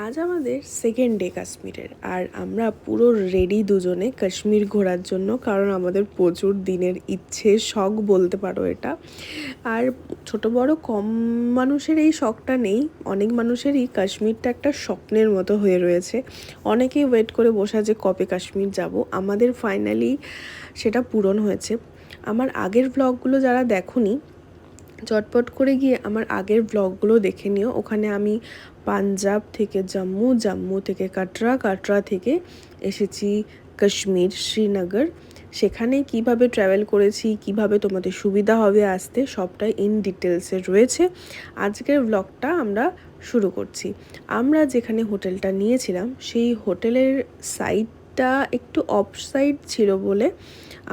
আজ আমাদের second day কাশ্মীরের, আর আমরা পুরো রেডি দুজনে কাশ্মীর ঘোরার জন্য, কারণ আমাদের প্রচুর দিনের ইচ্ছে, শখ বলতে পারো এটা। আর ছোট বড় কম মানুষের এই শখটা নেই, অনেক মানুষেরই কাশ্মীরটা একটা স্বপ্নের মতো হয়ে রয়েছে। অনেকেই ওয়েট করে বসে আছে কবে কাশ্মীর যাব। আমাদের ফাইনালি সেটা পূরণ হয়েছে। আমার আগের ব্লগগুলো যারা দেখোনি, চটপট করে গিয়ে আমার আগের ব্লগগুলো দেখে নিও। ওখানে আমি পাঞ্জাব থেকে জম্মু, জম্মু থেকে কাটরা, কাটরা থেকে এসেছি কাশ্মীর, শ্রীনগর। সেখানে কিভাবে ট্রাভেল করেছি, কিভাবে তোমাদের সুবিধা হবে আসতে, সবটাই ইন ডিটেলসে রয়েছে। আজকের ব্লগটা আমরা শুরু করছি। আমরা যেখানে হোটেলটা নিয়েছিলাম সেই হোটেলের সাইডটা একটু অফ সাইড ছিল বলে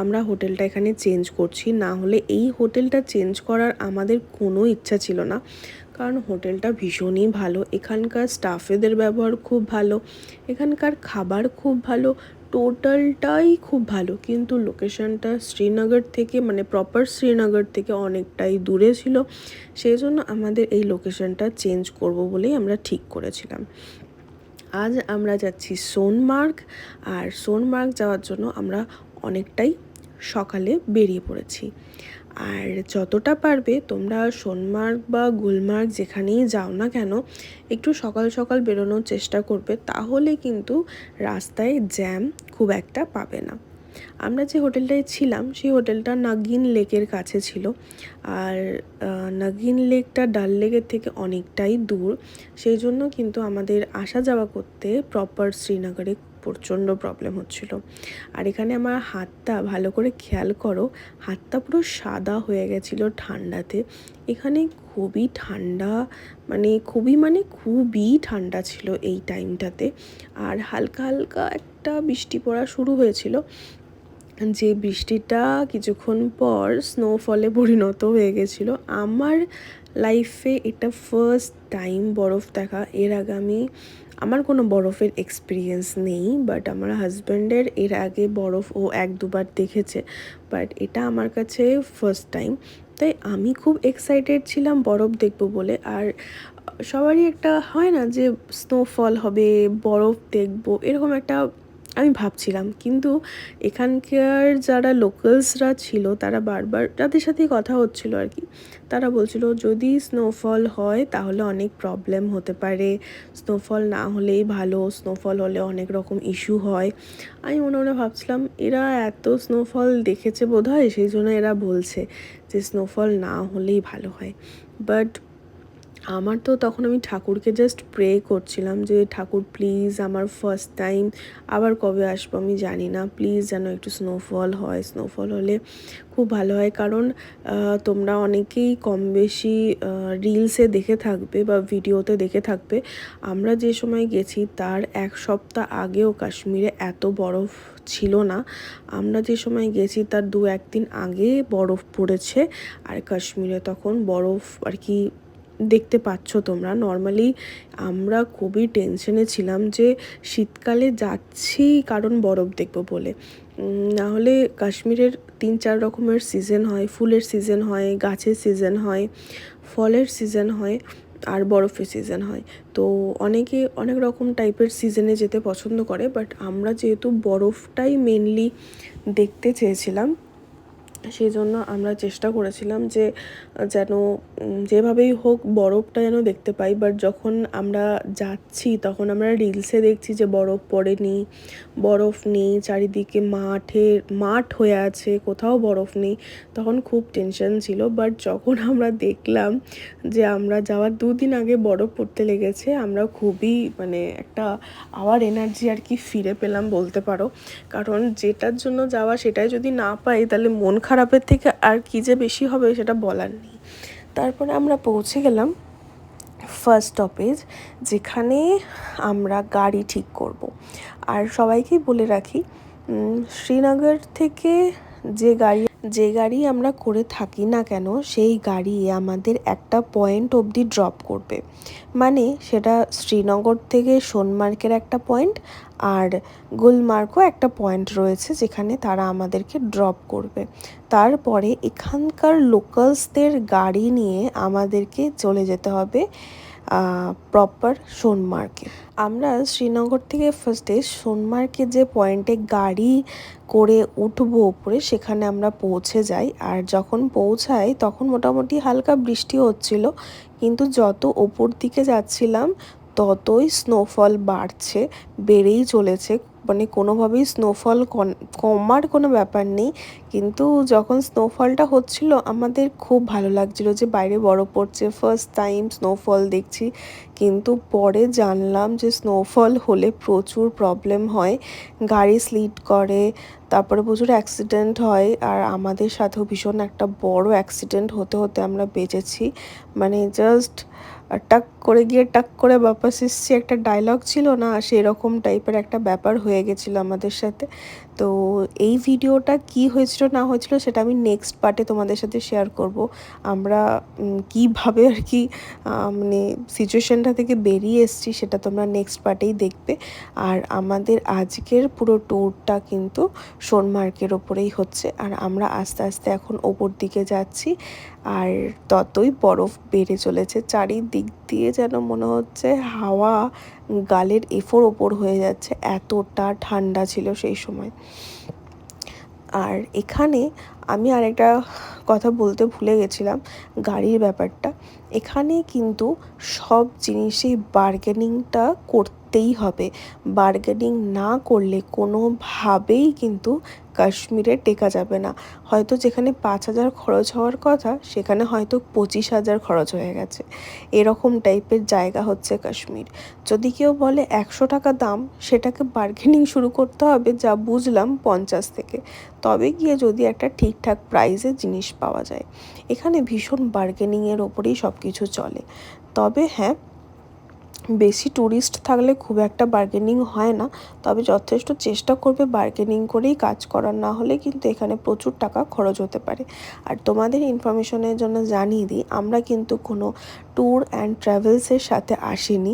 আমরা হোটেলটা এখানে চেঞ্জ করছি। না হলে এই হোটেলটা চেঞ্জ করার আমাদের কোনো ইচ্ছা ছিল না, কারণ হোটেলটা ভীষণই ভালো। এখানকার স্টাফেদের ব্যবহার খুব ভালো, এখানকার খাবার খুব ভালো, টোটালটাই খুব ভালো। কিন্তু লোকেশনটা শ্রীনগর থেকে, মানে প্রপার শ্রীনগর থেকে অনেকটাই দূরে ছিল। সেই জন্য আমাদের এই লোকেশনটা চেঞ্জ করব বলেই আমরা ঠিক করেছিলাম। আজ আমরা যাচ্ছি সোনমার্গ, আর সোনমার্গ যাওয়ার জন্য আমরা অনেকটাই সকালে বেরিয়ে পড়েছি। আর যতটা পারবে তোমরা সোনমার্গ বা গুলমার্গ যেখানেই যাও না কেন, একটু সকাল সকাল বেরোনোর চেষ্টা করবে, তাহলে কিন্তু রাস্তায় জ্যাম খুব একটা পাবে না। আমরা যে হোটেলটায় ছিলাম সেই হোটেলটা নাগিন লেকের কাছে ছিল, আর নাগিন লেকটা ডাল লেকের থেকে অনেকটাই দূর। সেই জন্য কিন্তু আমাদের আসা যাওয়া করতে প্রপার শ্রীনগরে প্রচণ্ড প্রবলেম হচ্ছিল। আর এখানে আমার হাতটা ভালো করে খেয়াল করো, হাতটা পুরো সাদা হয়ে গেছিলো ঠান্ডাতে। এখানে খুবই ঠান্ডা, খুবই ঠান্ডা ছিল এই টাইমটাতে। আর হালকা হালকা একটা বৃষ্টি পড়া শুরু হয়েছিল, যে বৃষ্টিটা কিছুক্ষণ পর স্নোফলে পরিণত হয়ে গেছিলো। আমার লাইফে এটা ফার্স্ট টাইম বরফ দেখা। এর আগে আমার কোনো বরফের এক্সপিরিয়েন্স নেই, বাট আমার হাজব্যান্ডের এর আগে বরফ ও 1-2বার দেখেছে, বাট এটা আমার কাছে ফার্স্ট টাইম। তাই আমি খুব এক্সাইটেড ছিলাম বরফ দেখবো বলে। আর সবারই একটা হয় না যে স্নোফল হবে, বরফ দেখবো, এরকম একটা আমি ভাবছিলাম। কিন্তু এখানকার যারা লোকালসরা ছিল তারা বারবার, তাদের সাথেই কথা হচ্ছিল আর কি, তারা বলছিল যদি স্নোফল হয় তাহলে অনেক প্রবলেম হতে পারে, স্নোফল না হলেই ভালো, স্নোফল হলে অনেক রকম ইস্যু হয়। আমি মনে মনে ভাবছিলাম এরা এত স্নোফল দেখেছে বোধহয়, সেই জন্য এরা বলছে যে স্নোফল না হলেই ভালো হয়। বাট আমার তো তখন আমি ঠাকুরকে জাস্ট প্রে করছিলাম যে ঠাকুর প্লিজ, আমার ফার্স্ট টাইম, আবার কবে আসবো আমি জানি না, প্লিজ যেন একটু স্নোফল হয়। স্নোফল হলে খুব ভালো হয়, কারণ তোমরা অনেকেই কম বেশি রিলসে দেখে থাকবে বা ভিডিওতে দেখে থাকবে, আমরা যে সময় গেছি তার 1 সপ্তাহ আগেও কাশ্মীরে এত বরফ ছিল না। আমরা যে সময় গেছি তার 2-1 দিন আগে বরফ পড়েছে। আর কাশ্মীরে তখন বরফ আর কি দেখতে পাচ্ছ তোমরা। নর্মালি আমরা খুবই টেনশনে ছিলাম যে শীতকালে যাচ্ছি কারণ বরফ দেখবো বলে। নাহলে কাশ্মীরের 3-4 রকমের সিজন হয়, ফুলের সিজন হয়, গাছের সিজন হয়, ফলের সিজন হয়, আর বরফের সিজন হয়। তো অনেকে অনেক রকম টাইপের সিজনে যেতে পছন্দ করে, বাট আমরা যেহেতু বরফটাই মেনলি দেখতে চেয়েছিলাম, সেই জন্য আমরা চেষ্টা করেছিলাম যে যেন যেভাবেই হোক বরফটা যেন দেখতে পাই। বাট যখন আমরা যাচ্ছি তখন আমরা রিলসে দেখছি যে বরফ পড়েনি, বরফ নেই, চারিদিকে মাঠ হয়ে আছে, কোথাও বরফ নেই। তখন খুব টেনশন ছিল। বাট যখন আমরা দেখলাম যে আমরা যাওয়ার 2 দিন আগে বরফ পড়তে লেগেছে, আমরা খুবই একটা আবার এনার্জি আর কি ফিরে পেলাম বলতে পারো। কারণ যেটার জন্য যাওয়া সেটাই যদি না পাই তাহলে মন খারাপের থেকে আর কি যে বেশি হবে সেটা বলার নেই। তারপরে আমরা পৌঁছে গেলাম ফার্স্ট স্টপেজ, যেখানে আমরা গাড়ি ঠিক করব। আর সবাইকেই বলে রাখি, শ্রীনগর থেকে যে গাড়ি আমরা করে থাকি না কেন, সেই গাড়ি আমাদের একটা পয়েন্ট অবধি ড্রপ করবে। মানে সেটা শ্রীনগর থেকে সোনমার্গের একটা পয়েন্ট, আর গুলমার্গও একটা পয়েন্ট রয়েছে যেখানে তারা আমাদেরকে ড্রপ করবে। তারপরে এখানকার লোকালসদের গাড়ি নিয়ে আমাদেরকে চলে যেতে হবে প্রপার সোনমার্গে। আমরা শ্রীনগর থেকে ফার্স্টে সোনমার্গে যে পয়েন্টে গাড়ি করে উঠবো ওপরে, সেখানে আমরা পৌঁছে যাই। আর যখন পৌঁছাই তখন মোটামুটি হালকা বৃষ্টি হচ্ছিল, কিন্তু যত ওপর দিকে যাচ্ছিলাম ততই স্নোফল বেড়েই চলেছে। মানে কোনোভাবেই স্নোফল কমার কোনো ব্যাপার নেই। কিন্তু যখন স্নোফলটা হচ্ছিল আমাদের খুব ভালো লাগছিলো যে বাইরে বরফ পড়ছে, ফার্স্ট টাইম স্নোফল দেখছি। কিন্তু পরে জানলাম যে স্নোফল হলে প্রচুর প্রবলেম হয়, গাড়ি স্লিড করে, তারপরে প্রচুর অ্যাক্সিডেন্ট হয়। আর আমাদের সাথেও ভীষণ একটা বড় অ্যাক্সিডেন্ট হতে হতে আমরা বেঁচেছি। মানে জাস্ট টাক করে গিয়ে টাক করে বাপাস এসছি, একটা ডায়লগ ছিল না, সেরকম টাইপের একটা ব্যাপার হয়ে গেছিলো আমাদের সাথে। তো এই ভিডিওটা কি হয়েছিল না হয়েছিল সেটা আমি নেক্সট পার্টে তোমাদের সাথে শেয়ার করব। আমরা কীভাবে আর কি মানে সিচুয়েশানটা থেকে বেরিয়ে এসেছি সেটা তোমরা নেক্সট পার্টেই দেখবে। আর আমাদের আজকের পুরো ট্যুরটা কিন্তু সোনমার্গের ওপরেই হচ্ছে। আর আমরা আস্তে আস্তে এখন ওপর দিকে যাচ্ছি, আর ততই বরফ বেড়ে চলেছে চারিদিক দিয়ে, যেন মনে হচ্ছে হাওয়া গালের এফোর ওপর হয়ে যাচ্ছে, এতটা ঠান্ডা ছিল সেই সময়। আর এখানে আমি আরেকটা কথা বলতে ভুলে গেছিলাম, গাড়ির ব্যাপারটা। এখানে কিন্তু সব জিনিসেই বার্গেনিংটা করতেই হবে। বার্গেনিং না করলে কোনোভাবেই কিন্তু কাশ্মীরে টেকা যাবে না। হয়তো যেখানে 5,000 খরচ হওয়ার কথা সেখানে হয়তো 25,000 খরচ হয়ে গেছে, এরকম টাইপের জায়গা হচ্ছে কাশ্মীর। যদি কেউ বলে 100 টাকা দাম, সেটাকে বার্গেনিং শুরু করতে হবে যা বুঝলাম 50 থেকে, তবে গিয়ে যদি একটা ঠিকঠাক প্রাইসে জিনিস পাওয়া যায়। এখানে ভীষণ বার্গেনিংয়ের ওপরেই সব কিছু চলে। তবে হ্যাঁ, বেশি ট্যুরিস্ট থাকলে খুব একটা বার্গেনিং হয় না, তবে যথেষ্ট চেষ্টা করবে বার্গেনিং করেই কাজ করার, না হলে কিন্তু এখানে প্রচুর টাকা খরচ হতে পারে। আর তোমাদের ইনফরমেশনের জন্য জানিয়ে দিই, আমরা কিন্তু কোনো ট্যুর অ্যান্ড ট্রাভেলসের সাথে আসিনি।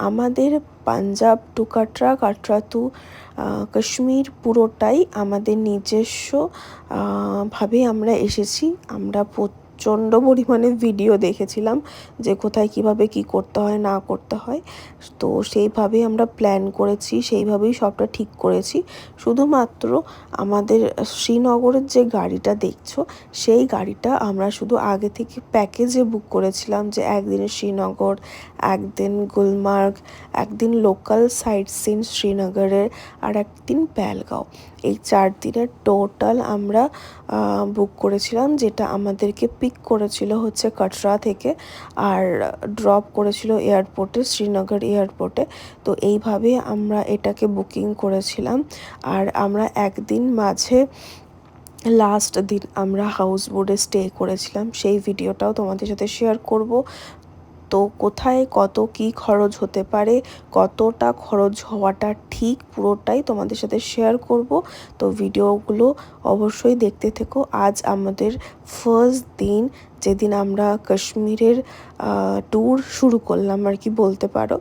আমাদের পাঞ্জাব টু কাটরা, কাটরা টু কাশ্মীর পুরোটাই আমাদের নিজস্ব ভাবে আমরা এসেছি। আমরা প্রচণ্ড পরিমাণে ভিডিও দেখেছিলাম যে কোথায় কিভাবে কি করতে হয় না করতে হয়, তো সেইভাবেই আমরা প্ল্যান করেছি, সেইভাবেই সবটা ঠিক করেছি। শুধুমাত্র আমাদের শ্রীনগরের যে গাড়িটা দেখছো, সেই গাড়িটা আমরা শুধু আগে থেকে প্যাকেজে বুক করেছিলাম, যে একদিনে শ্রীনগর, একদিন গুলমার্গ, একদিন লোকাল সাইট সিন শ্রীনগরের, আর একদিন পেহেলগাঁও। এই 4 দিনের টোটাল আমরা বুক করেছিলাম, যেটা আমাদেরকে পিক করেছিল হচ্ছে কাটরা থেকে আর ড্রপ করেছিল এয়ারপোর্টে, শ্রীনগর এয়ারপোর্টে। তো এইভাবে আমরা এটাকে বুকিং করেছিলাম। আর আমরা একদিন মাঝে লাস্ট দিন আমরা হাউস বোটে স্টে করেছিলাম, সেই ভিডিওটাও তোমাদের সাথে শেয়ার করব। তো কোথায় কত কি খরচ হতে পারে, কতটা খরচ হওয়াটা ঠিক, পুরোটাই তোমাদের সাথে শেয়ার করব। তো ভিডিওগুলো অবশ্যই দেখতে থেকো। আজ আমাদের ফার্স্ট দিন, যেদিন আমরা কাশ্মীরের ট্যুর শুরু করলাম আর কি বলতে পারো।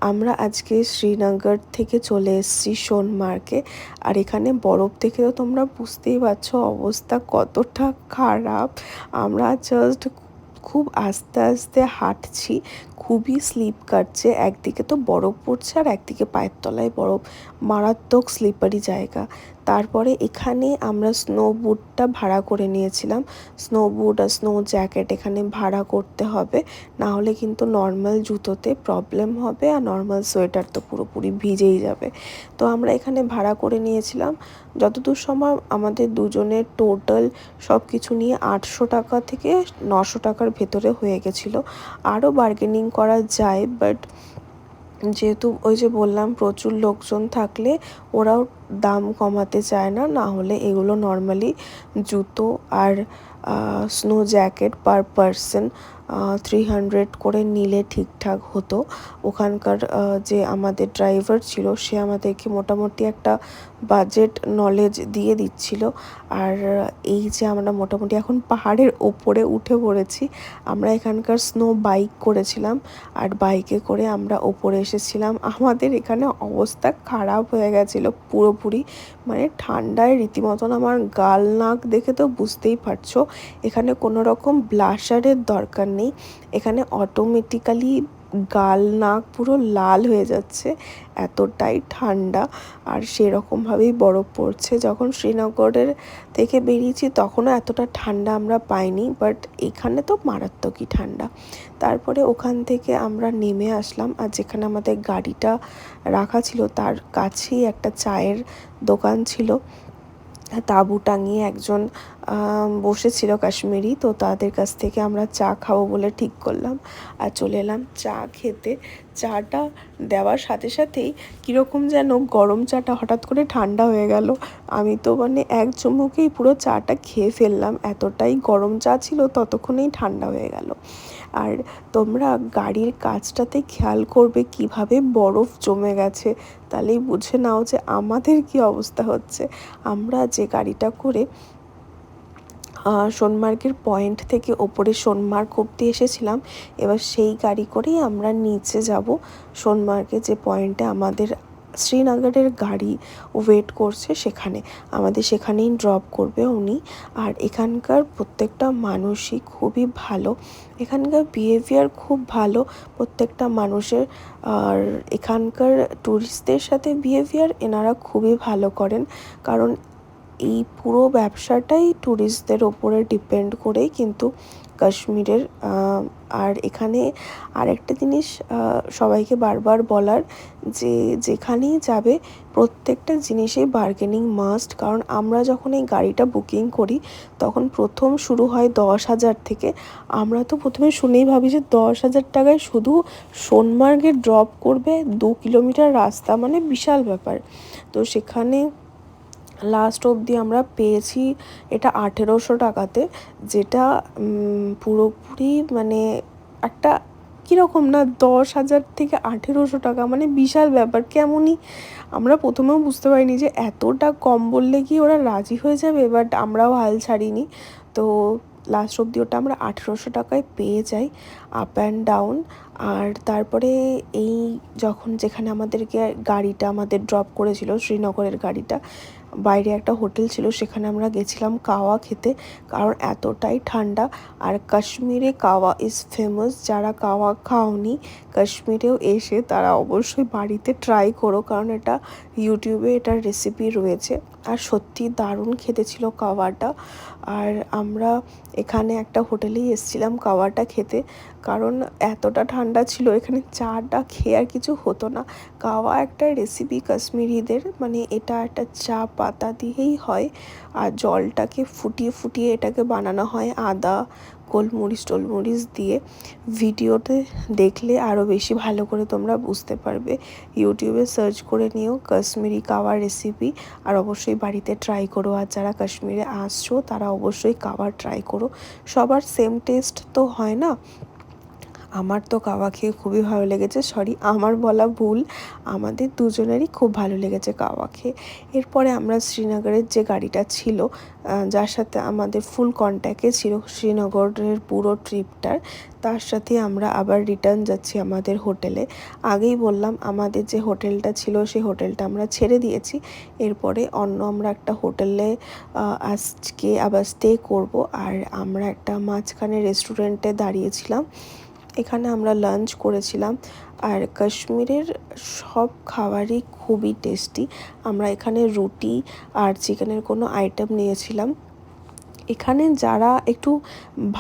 আমরা আজকে শ্রীনগর থেকে চলে এসেছি সোনমার্গে। আর এখানে বরফ দেখে তো তোমরা বুঝতেই পারছো অবস্থা কতটা খারাপ। আমরা জাস্ট খুব আস্তে আস্তে হাঁটছি, খুবই স্লিপ কাটছে, একদিকে তো বরফ পড়ছে আর একদিকে পায়ের তলায় বরফ, মারাত্মক স্লিপারি জায়গা। তারপরে এখানে আমরা স্নো বুটটা ভাড়া করে নিয়েছিলাম। স্নো বুট আর স্নো জ্যাকেট এখানে ভাড়া করতে হবে, না হলে কিন্তু নর্মাল জুতোতে প্রবলেম হবে, আর নর্মাল সোয়েটার তো পুরোপুরি ভিজেই যাবে। তো আমরা এখানে ভাড়া করে নিয়েছিলাম। যতদূর সম্ভব আমাদের দুজনের টোটাল সব কিছু নিয়ে 800 টাকা থেকে 900 টাকার ভেতরে হয়ে গেছিলো। আরও বার্গেনিং করা যায়, বাট যেহেতু ওই যে বললাম প্রচুর লোকজন থাকলে ওরাও দাম কমাতে চায় না, না হলে এগুলো নর্মালি জুতো আর স্নো জ্যাকেট পার পারসন 300 করে নিলে ঠিকঠাক হতো। ওখানকার যে আমাদের ড্রাইভার ছিল সে আমাদেরকে মোটামুটি একটা বাজেট নলেজ দিয়ে দিচ্ছিল। আর এই যে আমরা মোটামুটি এখন পাহাড়ের ওপরে উঠে পড়েছি, আমরা এখানকার স্নো বাইক করেছিলাম, আর বাইকে করে আমরা ওপরে এসেছিলাম। আমাদের এখানে অবস্থা খারাপ হয়ে গেছিলো পুরোপুরি, মানে ঠান্ডায় রীতিমতন আমার গাল নাক দেখে তো বুঝতেই পারছো। এখানে কোনো রকম ব্লাশারের দরকার নেই, এখানে অটোমেটিক্যালি গাল নাক পুরো লাল হয়ে যাচ্ছে, এতটাই ঠান্ডা। আর সেরকমভাবেই বরফ পড়ছে। যখন শ্রীনগরের থেকে বেরিয়েছি তখনও এতটা ঠান্ডা আমরা পাইনি, বাট এখানে তো মারাত্মকই ঠান্ডা। তারপরে ওখান থেকে আমরা নেমে আসলাম, আর যেখানে আমাদের গাড়িটা রাখা ছিল তার কাছেই একটা চায়ের দোকান ছিল। তাঁবু টাঙিয়ে একজন বসেছিল কাশ্মীরি, তো তাদের কাছ থেকে আমরা চা খাবো বলে ঠিক করলাম আর চলে এলাম চা খেতে। চাটা দেওয়ার সাথে সাথেই কীরকম যেন গরম চাটা হঠাৎ করে ঠান্ডা হয়ে গেল। আমি তো মানে এক চুমুকেই পুরো চাটা খেয়ে ফেললাম, এতটাই গরম চা ছিল, ততক্ষণেই ঠান্ডা হয়ে গেল। আর তোমরা গাড়ির কাছটাতে খেয়াল করবে কিভাবে বরফ জমে গেছে, তাহলেই বুঝে নাও যে আমাদের কি অবস্থা হচ্ছে। আমরা যে গাড়িটা করে সোনমার্গের পয়েন্ট থেকে ওপরে সোনমার্গ অব্দি এসেছিলাম, এবার সেই গাড়ি করেই আমরা নিচে যাব সোনমার্গে, যে পয়েন্টে আমাদের শ্রীনগরের গাড়ি ওয়েট করছে সেখানে। আমাদের সেখানেই ড্রপ করবে উনি। আর এখানকার প্রত্যেকটা মানুষই খুবই ভালো, এখানকার বিহেভিয়ার খুব ভালো প্রত্যেকটা মানুষের। আর এখানকার ট্যুরিস্টদের সাথে বিহেভিয়ার এনারা খুবই ভালো করেন, কারণ এই পুরো ব্যবসাটাই ট্যুরিস্টদের ওপরে ডিপেন্ড করেই কিন্তু কাশ্মীরের। আর এখানে আরেকটা জিনিস সবাইকে বারবার বলার, যে যেখানেই যাবে প্রত্যেকটা জিনিসেই বার্গেনিং মাস্ট। কারণ আমরা যখন এই গাড়িটা বুকিং করি তখন প্রথম শুরু হয় 10,000 থেকে। আমরা তো প্রথমে শুনেই ভাবি যে 10,000 টাকায় শুধু সোনমার্গে ড্রপ করবে, 2 কিলোমিটার রাস্তা, মানে বিশাল ব্যাপার। তো সেখানে লাস্ট অবধি আমরা পেয়েছি এটা 1,800 টাকাতে, যেটা পুরোপুরি মানে একটা কীরকম না, 10,000 থেকে 1,800 টাকা মানে বিশাল ব্যাপার। কেমনই আমরা প্রথমেও বুঝতে পারিনি যে এতটা কম বললে কি ওরা রাজি হয়ে যাবে, বাট আমরাও হাল ছাড়িনি। তো লাস্ট অবধি ওটা আমরা 1,800 টাকায় পেয়ে যাই, আপ অ্যান্ড ডাউন। আর তারপরে এই যখন যেখানে আমাদেরকে গাড়িটা আমাদের ড্রপ করেছিল, শ্রীনগরের গাড়িটা, বাইরে একটা হোটেল ছিল, সেখানে আমরা গেছিলাম কাওয়া খেতে, কারণ এতটাই ঠান্ডা। আর কাশ্মীরে কাওয়া ইজ ফেমাস। যারা কাওয়া খাওনি কাশ্মীরেও এসে তারা অবশ্যই বাড়িতে ট্রাই করো, কারণ এটা ইউটিউবে এটার রেসিপি রয়েছে। আর সত্যি দারুণ খেতে ছিল কাওয়াটা। আর আমরা এখানে একটা হোটেলেই এসেছিলাম কাওয়াটা খেতে, কারণ এতটা ঠান্ডা ছিল এখানে চাটা খেয়ে আর কিছু হতো না। কাওয়া একটা রেসিপি কাশ্মীরিদের, মানে এটা একটা চা পাতা দিয়েই হয়, আর জলটাকে ফুটিয়ে ফুটিয়ে এটাকে বানানো হয় আদা গোলমরিচ টোলমরিচ দিয়ে। ভিডিওতে দেখলে আরও বেশি ভালো করে তোমরা বুঝতে পারবে। ইউটিউবে সার্চ করে নিও কাশ্মীরি কাওয়া রেসিপি, আর অবশ্যই বাড়িতে ট্রাই করো। আর যারা কাশ্মীরে আসছো তারা অবশ্যই কাওয়া ট্রাই করো। সবার সেম টেস্ট তো হয় না। আমার তো কাওয়া খেয়ে খুবই ভালো লেগেছে, সরি আমার বলা ভুল, আমাদের দুজনেরই খুব ভালো লেগেছে কাওয়া খেয়ে। এরপরে আমরা শ্রীনগরের যে গাড়িটা ছিল, যার সাথে আমাদের ফুল কন্ট্যাক্টে ছিল শ্রীনগরের পুরো ট্রিপটার, তার সাথে আমরা আবার রিটার্ন যাচ্ছি আমাদের হোটেলে। আগেই বললাম আমাদের যে হোটেলটা ছিল সেই হোটেলটা আমরা ছেড়ে দিয়েছি। এরপরে অন্য আমরা একটা হোটেলে আজকে আবার স্টে করব। আর আমরা একটা মাঝখানে রেস্টুরেন্টে দাঁড়িয়েছিলাম, এখানে আমরা লাঞ্চ করেছিলাম। আর কাশ্মীরের সব খাবারই খুবই টেস্টি। আমরা এখানে রুটি আর চিকেনের কোনো আইটেম নিয়েছিলাম। এখানে যারা একটু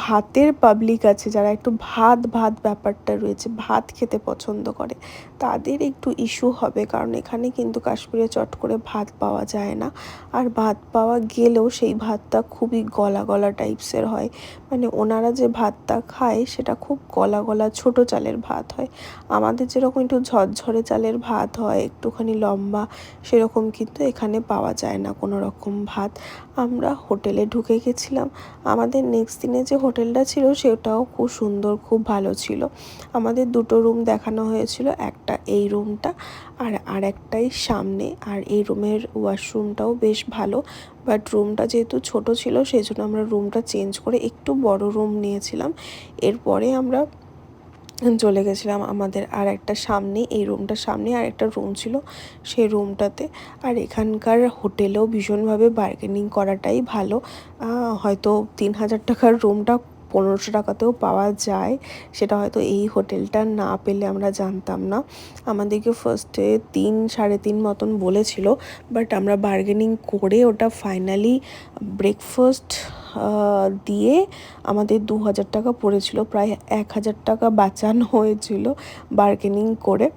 ভাতের পাবলিক আছে, যারা একটু ভাত ভাত ব্যাপারটা রয়েছে, ভাত খেতে পছন্দ করে, তাদের একটু ইস্যু হবে, কারণ এখানে কিন্তু কাশ্মীরে চট করে ভাত পাওয়া যায় না। আর ভাত পাওয়া গেলেও সেই ভাতটা খুবই গলা গলা টাইপসের হয়, মানে ওনারা যে ভাতটা খায় সেটা খুব গলা গলা ছোটো চালের ভাত হয়। আমাদের যেরকম একটু ঝরঝরে চালের ভাত হয় একটুখানি লম্বা, সেরকম কিন্তু এখানে পাওয়া যায় না কোনো রকম ভাত। আমরা হোটেলে ঢুকে গেছিলাম। আমাদের নেক্সট দিনে যে হোটেলটা ছিল সেটাও খুব সুন্দর, খুব ভালো ছিল। আমাদের দুটো রুম দেখানো হয়েছিল, একটা এই রুমটা আর আরেকটাই সামনে। আর এই রুমের ওয়াশরুমটাও বেশ ভালো, বাট রুমটা যেহেতু ছোট ছিল সেই জন্য আমরা রুমটা চেঞ্জ করে একটু বড় রুম নিয়েছিলাম। এরপরে আমরা চলে গেছিলাম আমাদের আর একটা সামনে, এই রুমটার সামনে আর একটা রুম ছিল সেই রুমটাতে। আর এখানকার হোটেলেও ভীষণভাবে বার্গেনিং করাটাই ভালো। হয়তো 3,000 টাকার রুমটা 1500 টাকাতেও পাওয়া যায়, সেটা হয়তো এই হোটেলটা না পেলে আমরা জানতাম না। আমাদেরকে ফার্স্টে 3-3.5 মতন বলেছিল, বাট আমরা বার্গেনিং করে ওটা ফাইনালি ব্রেকফাস্ট দিয়ে আমাদের 2000 টাকা পড়েছিল, প্রায় 1000 টাকা বাঁচানো হয়েছিল বার্গেনিং করে।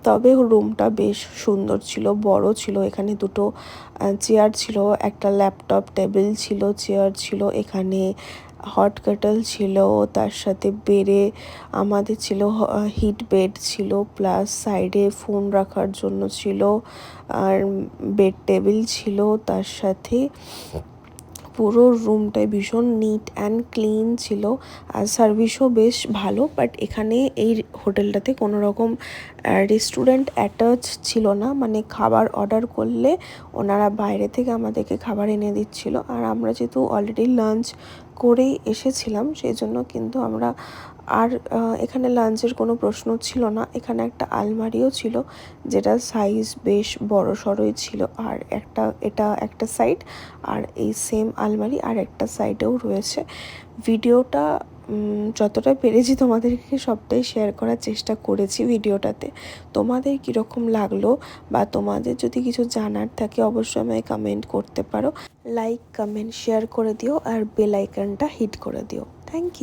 তবে রুমটা বেশ সুন্দর ছিল, বড় ছিল, এখানে দুটো চেয়ার ছিল, একটা ল্যাপটপ টেবিল ছিল, চেয়ার ছিল, এখানে হট কেটেল ছিল, তার সাথে বেডে আমাদের ছিল হিট বেড ছিল, প্লাস সাইডে ফোন রাখার জন্য ছিল, আর বেড টেবিল ছিল, তার সাথে পুরো রুমটাই ভীষণ নিট অ্যান্ড ক্লিন ছিল, আর সার্ভিসও বেশ ভালো। বাট এখানে এই হোটেলটাতে কোনো রকম রেস্টুরেন্ট অ্যাটাচ ছিল না, মানে খাবার অর্ডার করলে ওনারা বাইরে থেকে আমাদেরকে খাবার এনে দিচ্ছিল। আর আমরা যেহেতু অলরেডি লাঞ্চ করেই এসেছিলাম, সেই জন্য কিন্তু আমরা আর এখানে লাঞ্চের কোনো প্রশ্ন ছিল না। এখানে একটা আলমারিও ছিল, যেটা সাইজ বেশ বড় সড়ই ছিল, আর এটা একটা সাইড, আর এই সেম আলমারি আর একটা সাইডেও রয়েছে। ভিডিওটা যতটা পেরেছি তোমাদেরকে সবটাই শেয়ার করার চেষ্টা করেছি ভিডিওটাতে। তোমাদের কীরকম লাগলো বা তোমাদের যদি কিছু জানার থাকে অবশ্যই আমায় কমেন্ট করতে পারো। লাইক, কমেন্ট, শেয়ার করে দিও, আর বেল আইকনটা হিট করে দিও। Thank you.